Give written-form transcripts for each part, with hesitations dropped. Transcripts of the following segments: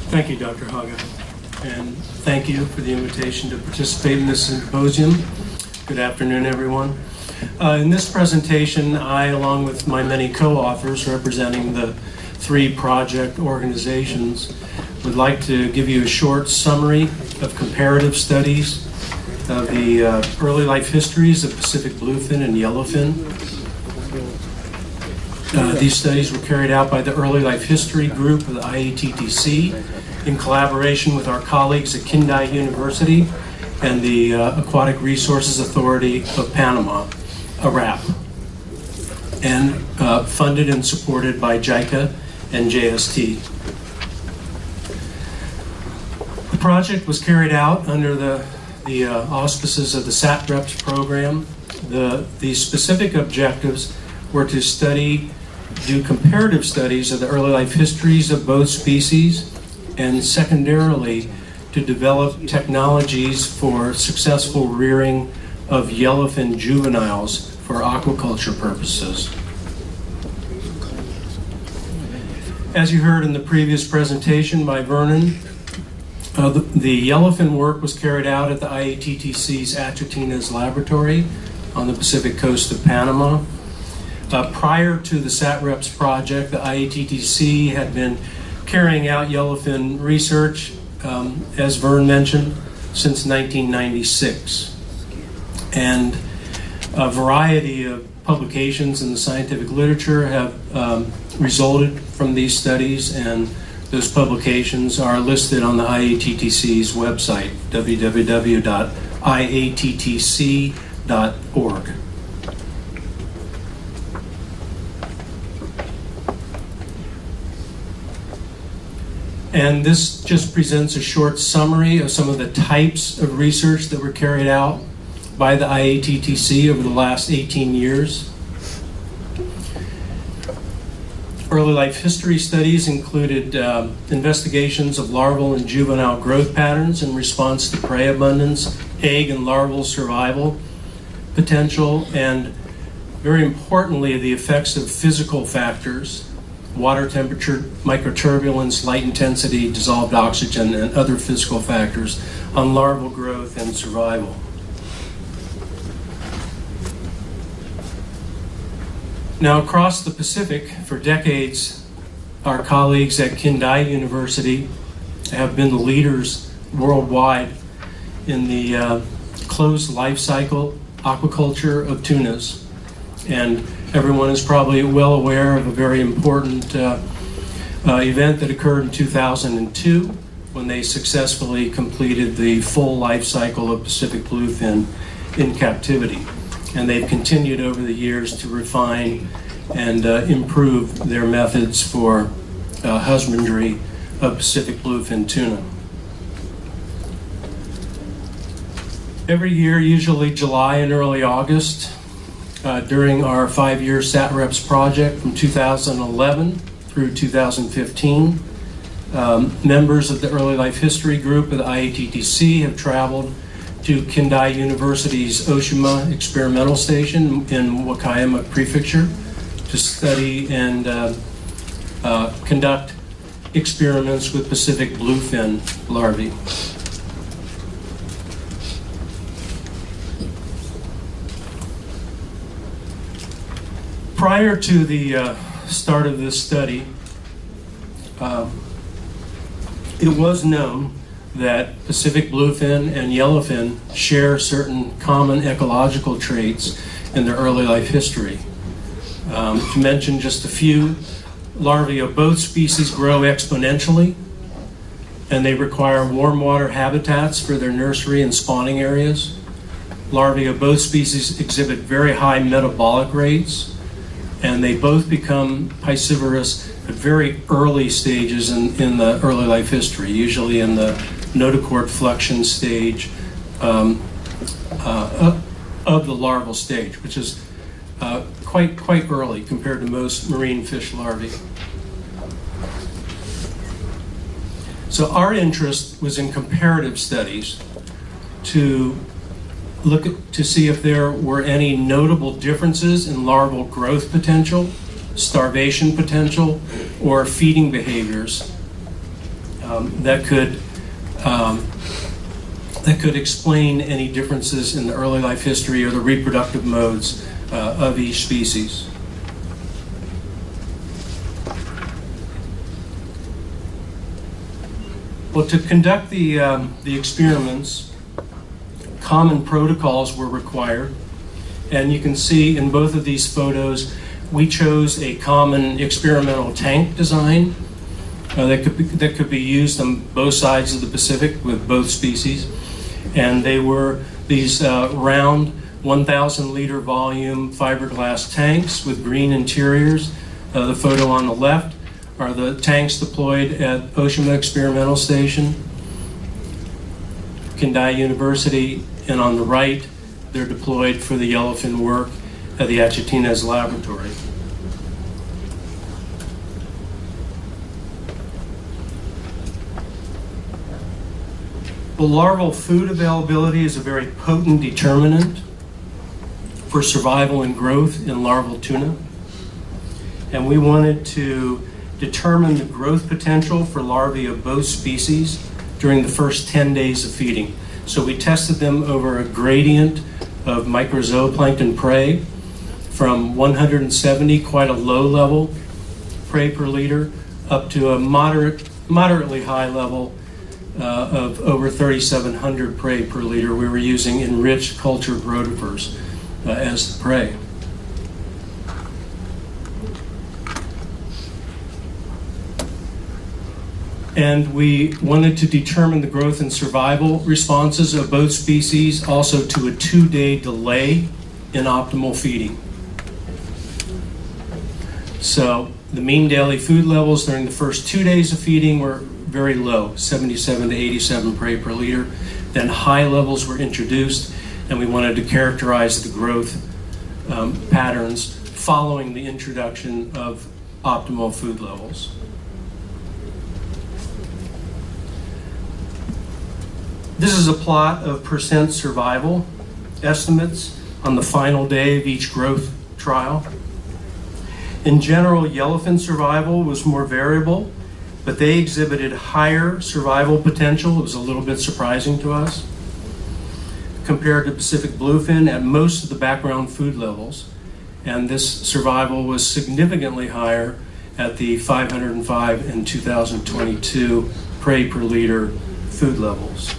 Thank you, Dr. Haga, and thank you for the invitation to participate in this symposium. Good afternoon, everyone. In this presentation, I, along with my many co-authors representing the three project organizations, would like to give you a short summary of comparative studies of the early life histories of Pacific bluefin and yellowfin. These studies were carried out by the Early Life History Group of the IATTC in collaboration with our colleagues at Kindai University and the Aquatic Resources Authority of Panama, ARAP, and funded and supported by JICA and JST. The project was carried out under the auspices of the SATREPS program. The specific objectives were to do comparative studies of the early life histories of both species, and secondarily to develop technologies for successful rearing of yellowfin juveniles for aquaculture purposes. As you heard in the previous presentation by Vernon, the yellowfin work was carried out at the IATTC's Atchitinas laboratory on the Pacific coast of Panama. Prior to the SATREPS project, the IATTC had been carrying out yellowfin research, as Vern mentioned, since 1996. And a variety of publications in the scientific literature have resulted from these studies, and those publications are listed on the IATTC's website, www.iattc.org. And this just presents a short summary of some of the types of research that were carried out by the IATTC over the last 18 years. Early life history studies included investigations of larval and juvenile growth patterns in response to prey abundance, egg and larval survival potential, and very importantly, the effects of physical factors, water temperature, microturbulence, light intensity, dissolved oxygen, and other physical factors on larval growth and survival. Now, across the Pacific, for decades, our colleagues at Kindai University have been the leaders worldwide in the closed life cycle aquaculture of tunas. And everyone is probably well aware of a very important event that occurred in 2002 when they successfully completed the full life cycle of Pacific bluefin in captivity. And they've continued over the years to refine and improve their methods for husbandry of Pacific bluefin tuna. Every year, usually July and early August, during our 5-year SATREPS project from 2011 through 2015, members of the Early Life History Group of the IATTC have traveled to Kindai University's Oshima Experimental Station in Wakayama Prefecture to study and conduct experiments with Pacific bluefin larvae. Prior to the start of this study, it was known that Pacific bluefin and yellowfin share certain common ecological traits in their early life history. To mention just a few, larvae of both species grow exponentially, and they require warm water habitats for their nursery and spawning areas. Larvae of both species exhibit very high metabolic rates, and they both become piscivorous at very early stages in the early life history, usually in the notochord fluxion stage of the larval stage, which is quite early compared to most marine fish larvae. So our interest was in comparative studies to see if there were any notable differences in larval growth potential, starvation potential, or feeding behaviors that could explain any differences in the early life history or the reproductive modes of each species. Well, to conduct the experiments, common protocols were required. And you can see in both of these photos, we chose a common experimental tank design that could be used on both sides of the Pacific with both species. And they were these round 1,000 liter volume fiberglass tanks with green interiors. The photo on the left are the tanks deployed at Oshima Experimental Station, Kendai University, and on the right, they're deployed for the yellowfin work at the Achitines Laboratory. Well, larval food availability is a very potent determinant for survival and growth in larval tuna. And we wanted to determine the growth potential for larvae of both species during the first 10 days of feeding. So we tested them over a gradient of microzooplankton prey from 170, quite a low level, prey per liter, up to a moderately high level of over 3,700 prey per liter. We were using enriched cultured rotifers as the prey. And we wanted to determine the growth and survival responses of both species, also to a 2-day delay in optimal feeding. So the mean daily food levels during the first 2 days of feeding were very low, 77 to 87 prey per liter. Then high levels were introduced, and we wanted to characterize the growth patterns following the introduction of optimal food levels. This is a plot of percent survival estimates on the final day of each growth trial. In general, yellowfin survival was more variable, but they exhibited higher survival potential. It was a little bit surprising to us, compared to Pacific bluefin at most of the background food levels. And this survival was significantly higher at the 505 and 2022 prey per liter food levels.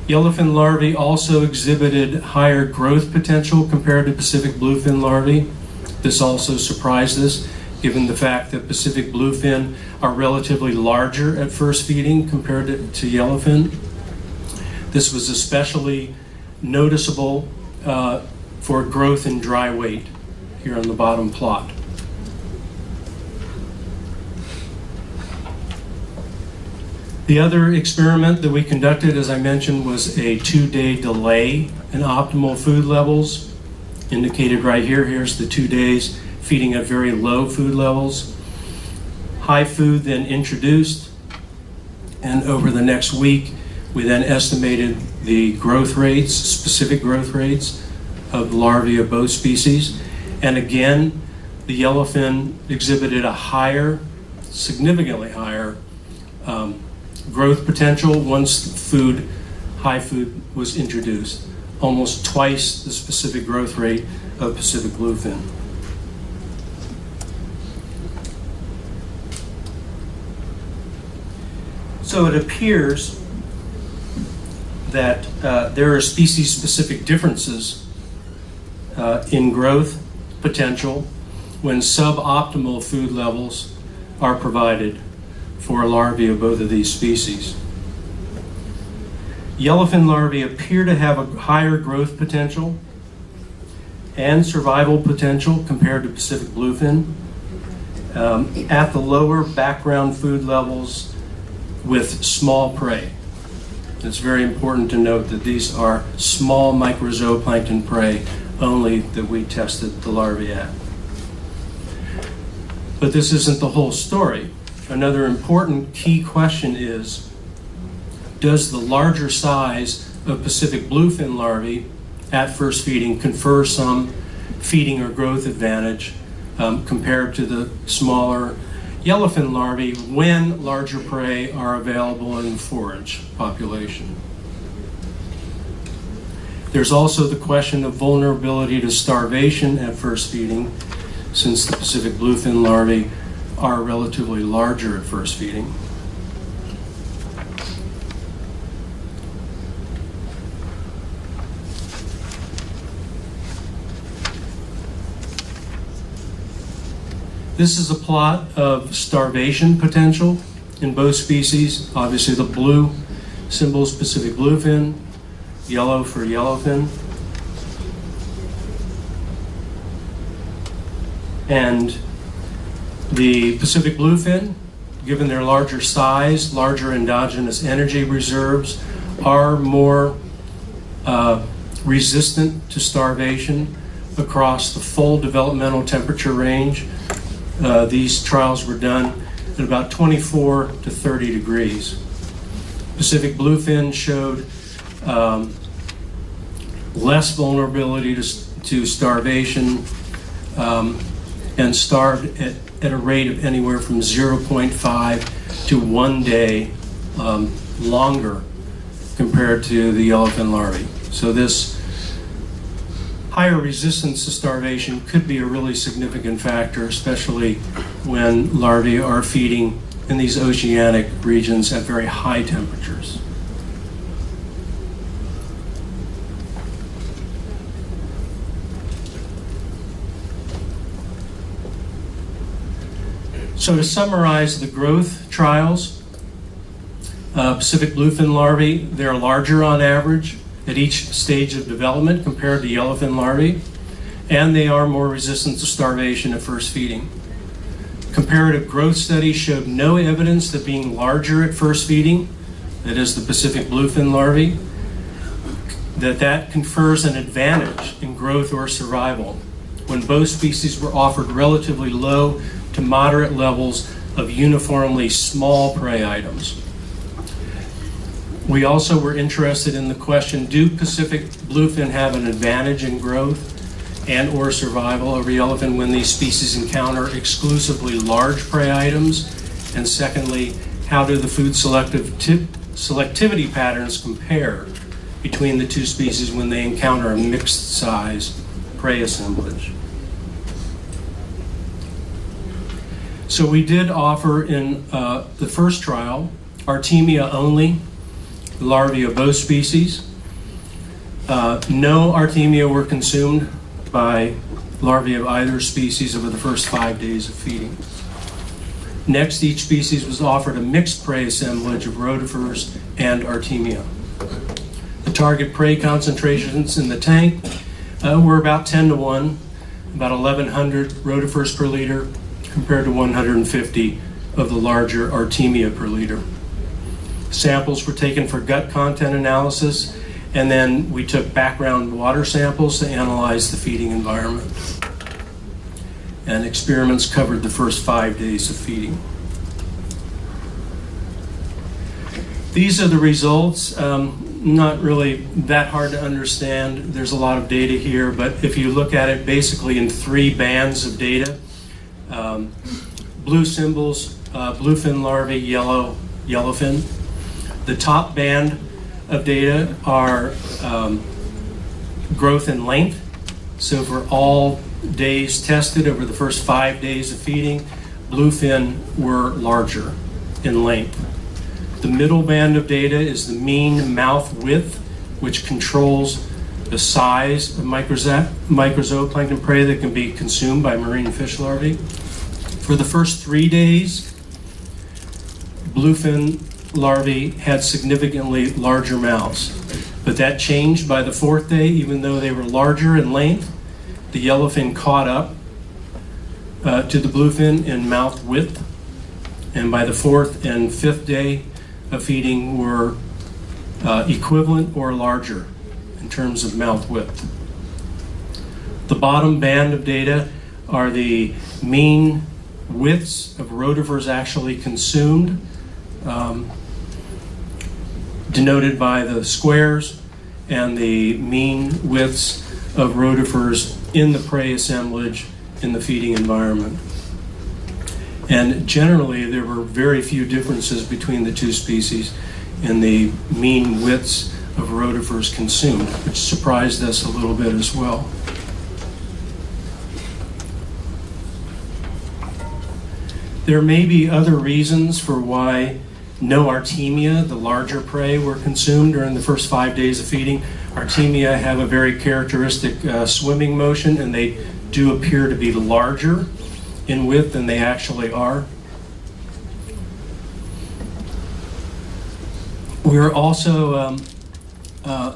Yellowfin larvae also exhibited higher growth potential compared to Pacific bluefin larvae. This also surprised us, given the fact that Pacific bluefin are relatively larger at first feeding compared to yellowfin. This was especially noticeable for growth in dry weight here on the bottom plot. The other experiment that we conducted, as I mentioned, was a 2-day delay in optimal food levels, indicated right here. Here's the 2 days feeding at very low food levels. High food then introduced, and over the next week, we then estimated the growth rates, specific growth rates of larvae of both species. And again, the yellowfin exhibited a higher, significantly higher growth potential once high food was introduced, almost twice the specific growth rate of Pacific bluefin. So it appears that there are species-specific differences in growth potential when suboptimal food levels are provided for larvae of both of these species. Yellowfin larvae appear to have a higher growth potential and survival potential compared to Pacific bluefin at the lower background food levels with small prey. It's very important to note that these are small microzooplankton prey only that we tested the larvae at. But this isn't the whole story. Another important key question is, does the larger size of Pacific bluefin larvae at first feeding confer some feeding or growth advantage compared to the smaller yellowfin larvae when larger prey are available in the forage population. There's also the question of vulnerability to starvation at first feeding, since the Pacific bluefin larvae are relatively larger at first feeding. This is a plot of starvation potential in both species. Obviously the blue symbols Pacific bluefin, yellow for yellowfin. And the Pacific bluefin, given their larger size, larger endogenous energy reserves, are more resistant to starvation across the full developmental temperature range. These trials were done at about 24 to 30 degrees. Pacific bluefin showed less vulnerability to starvation and starved at a rate of anywhere from 0.5 to 1 day longer compared to the yellowfin larvae. So this higher resistance to starvation could be a really significant factor, especially when larvae are feeding in these oceanic regions at very high temperatures. So to summarize the growth trials, Pacific bluefin larvae, they're larger on average at each stage of development compared to yellowfin larvae, and they are more resistant to starvation at first feeding. Comparative growth studies showed no evidence that being larger at first feeding, that is the Pacific bluefin larvae, that confers an advantage in growth or survival when both species were offered relatively low to moderate levels of uniformly small prey items. We also were interested in the question, do Pacific bluefin have an advantage in growth and or survival over yellowfin when these species encounter exclusively large prey items? And secondly, how do the food selectivity patterns compare between the two species when they encounter a mixed size prey assemblage? So we did offer in the first trial Artemia only larvae of both species. No Artemia were consumed by larvae of either species over the first 5 days of feeding. Next, each species was offered a mixed prey assemblage of rotifers and Artemia. The target prey concentrations in the tank were about 10 to 1, about 1,100 rotifers per liter compared to 150 of the larger Artemia per liter. Samples were taken for gut content analysis, and then we took background water samples to analyze the feeding environment. And experiments covered the first 5 days of feeding. These are the results. Not really that hard to understand. There's a lot of data here, but if you look at it basically in 3 bands of data, blue symbols, bluefin larvae, yellow, yellowfin. The top band of data are growth in length. So for all days tested over the first 5 days of feeding, bluefin were larger in length. The middle band of data is the mean mouth width, which controls the size of microzooplankton prey that can be consumed by marine fish larvae. For the first 3 days, bluefin larvae had significantly larger mouths, but that changed by the 4th day. Even though they were larger in length, the yellowfin caught up to the bluefin in mouth width, and by the 4th and 5th day of feeding were equivalent or larger in terms of mouth width. The bottom band of data are the mean widths of rotifers actually consumed, denoted by the squares, and the mean widths of rotifers in the prey assemblage in the feeding environment. And generally, there were very few differences between the two species in the mean widths of rotifers consumed, which surprised us a little bit as well. There may be other reasons for why no Artemia, the larger prey, were consumed during the first 5 days of feeding. Artemia have a very characteristic swimming motion, and they do appear to be larger in width than they actually are. We're also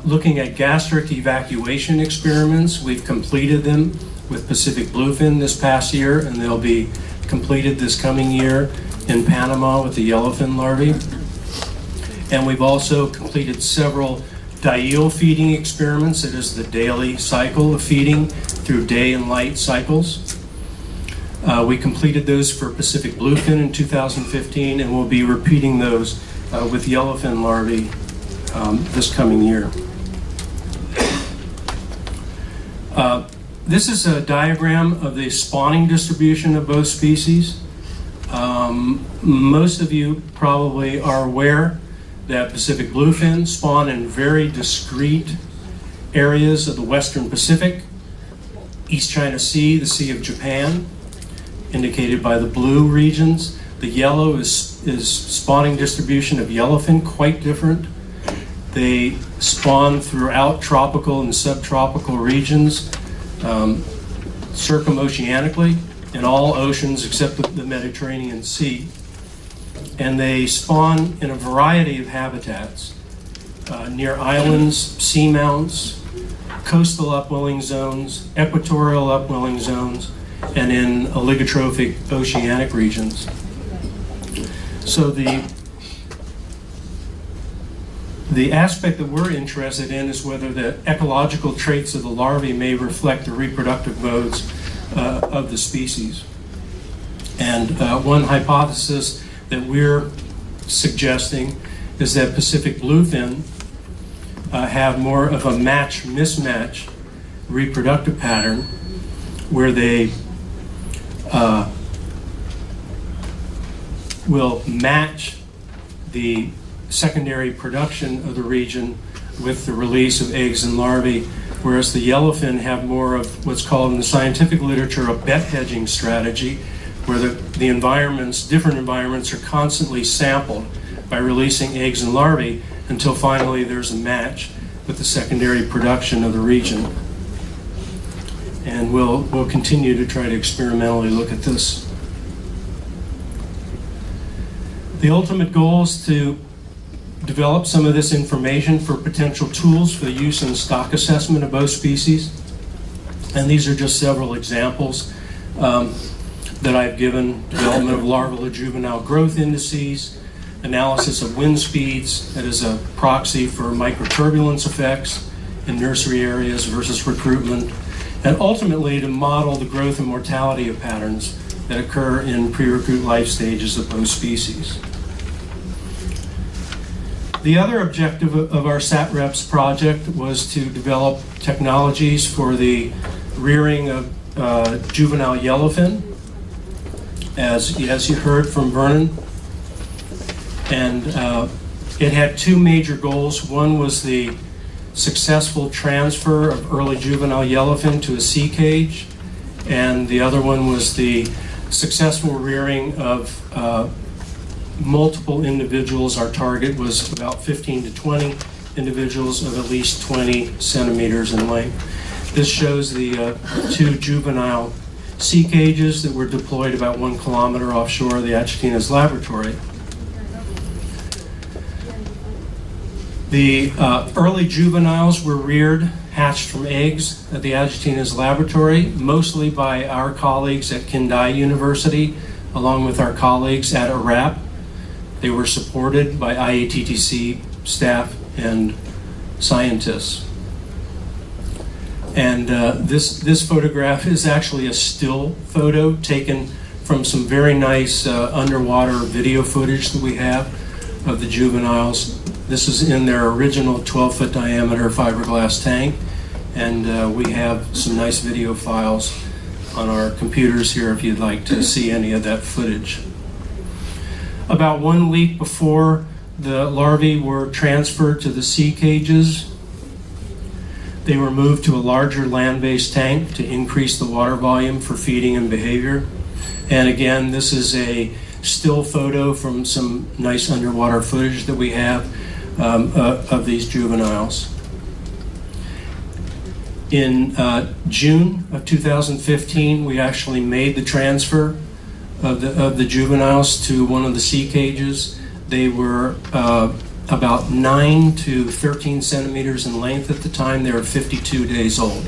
looking at gastric evacuation experiments. We've completed them with Pacific bluefin this past year, and they'll be completed this coming year in Panama with the yellowfin larvae. And we've also completed several diel feeding experiments. It is the daily cycle of feeding through day and light cycles. We completed those for Pacific bluefin in 2015, and we'll be repeating those with yellowfin larvae this coming year. This is a diagram of the spawning distribution of both species. Most of you probably are aware that Pacific bluefin spawn in very discrete areas of the Western Pacific, East China Sea, the Sea of Japan, indicated by the blue regions. The yellow is spawning distribution of yellowfin, quite different. They spawn throughout tropical and subtropical regions, circumoceanically in all oceans except the Mediterranean Sea. And they spawn in a variety of habitats, near islands, seamounts, coastal upwelling zones, equatorial upwelling zones, and in oligotrophic oceanic regions. So the aspect that we're interested in is whether the ecological traits of the larvae may reflect the reproductive modes of the species. And one hypothesis that we're suggesting is that Pacific bluefin have more of a match-mismatch reproductive pattern where they will match the secondary production of the region with the release of eggs and larvae, whereas the yellowfin have more of what's called in the scientific literature a bet hedging strategy, where the environments, different environments, are constantly sampled by releasing eggs and larvae until finally there's a match with the secondary production of the region. And we'll continue to try to experimentally look at this. The ultimate goal is to develop some of this information for potential tools for the use in stock assessment of both species. And these are just several examples that I've given: development of larval or juvenile growth indices, analysis of wind speeds, that is a proxy for microturbulence effects in nursery areas versus recruitment, and ultimately to model the growth and mortality of patterns that occur in pre-recruit life stages of both species. The other objective of our SATREPS project was to develop technologies for the rearing of juvenile yellowfin, as you heard from Vernon. And it had two major goals. One was the successful transfer of early juvenile yellowfin to a sea cage, and the other one was the successful rearing of multiple individuals. Our target was about 15 to 20 individuals of at least 20 centimeters in length. This shows the two juvenile sea cages that were deployed about 1 kilometer offshore the Achitina's laboratory. The early juveniles were reared, hatched from eggs at the Achitina's laboratory, mostly by our colleagues at Kindai University, along with our colleagues at IRAP. They were supported by IATTC staff and scientists. And this photograph is actually a still photo taken from some very nice underwater video footage that we have of the juveniles. This is in their original 12-foot diameter fiberglass tank, and we have some nice video files on our computers here if you'd like to see any of that footage. About 1 week before the larvae were transferred to the sea cages, they were moved to a larger land-based tank to increase the water volume for feeding and behavior. And again, this is a still photo from some nice underwater footage that we have of these juveniles. In June of 2015, we actually made the transfer of the juveniles to one of the sea cages. They were about 9 to 13 centimeters in length at the time. They were 52 days old.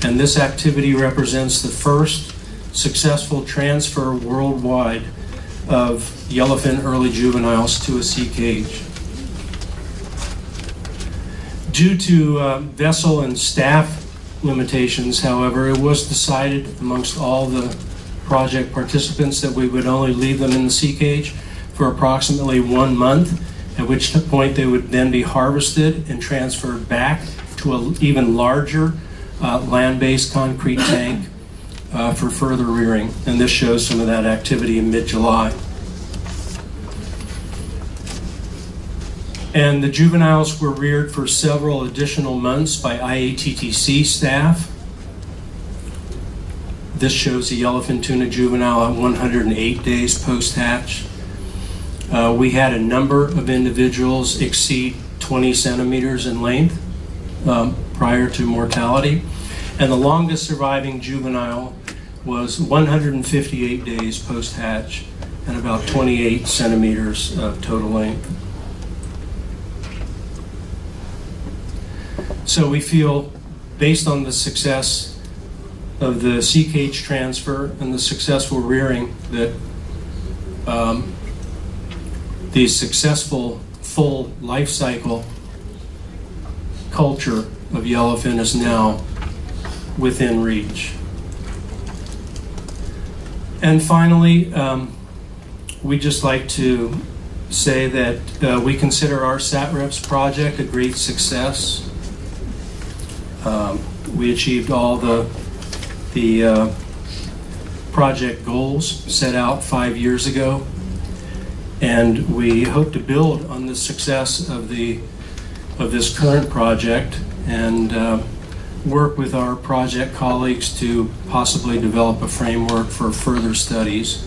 And this activity represents the first successful transfer worldwide of yellowfin early juveniles to a sea cage. Due to vessel and staff limitations, however, it was decided amongst all the project participants that we would only leave them in the sea cage for approximately 1 month, at which point they would then be harvested and transferred back to an even larger land-based concrete tank for further rearing. And this shows some of that activity in mid-July. And the juveniles were reared for several additional months by IATTC staff. This shows the yellowfin tuna juvenile at 108 days post-hatch. We had a number of individuals exceed 20 centimeters in length prior to mortality. And the longest surviving juvenile was 158 days post-hatch and about 28 centimeters of total length. So we feel, based on the success of the sea cage transfer and the successful rearing, that the successful full life cycle culture of yellowfin is now within reach. And finally, we'd just like to say that we consider our SATREPS project a great success. We achieved all the project goals set out 5 years ago, and we hope to build on the success of this current project and work with our project colleagues to possibly develop a framework for further studies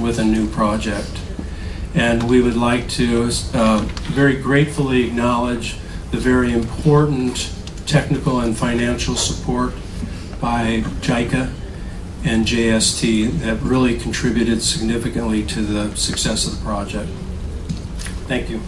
with a new project. And we would like to very gratefully acknowledge the very important technical and financial support by JICA and JST that really contributed significantly to the success of the project. Thank you.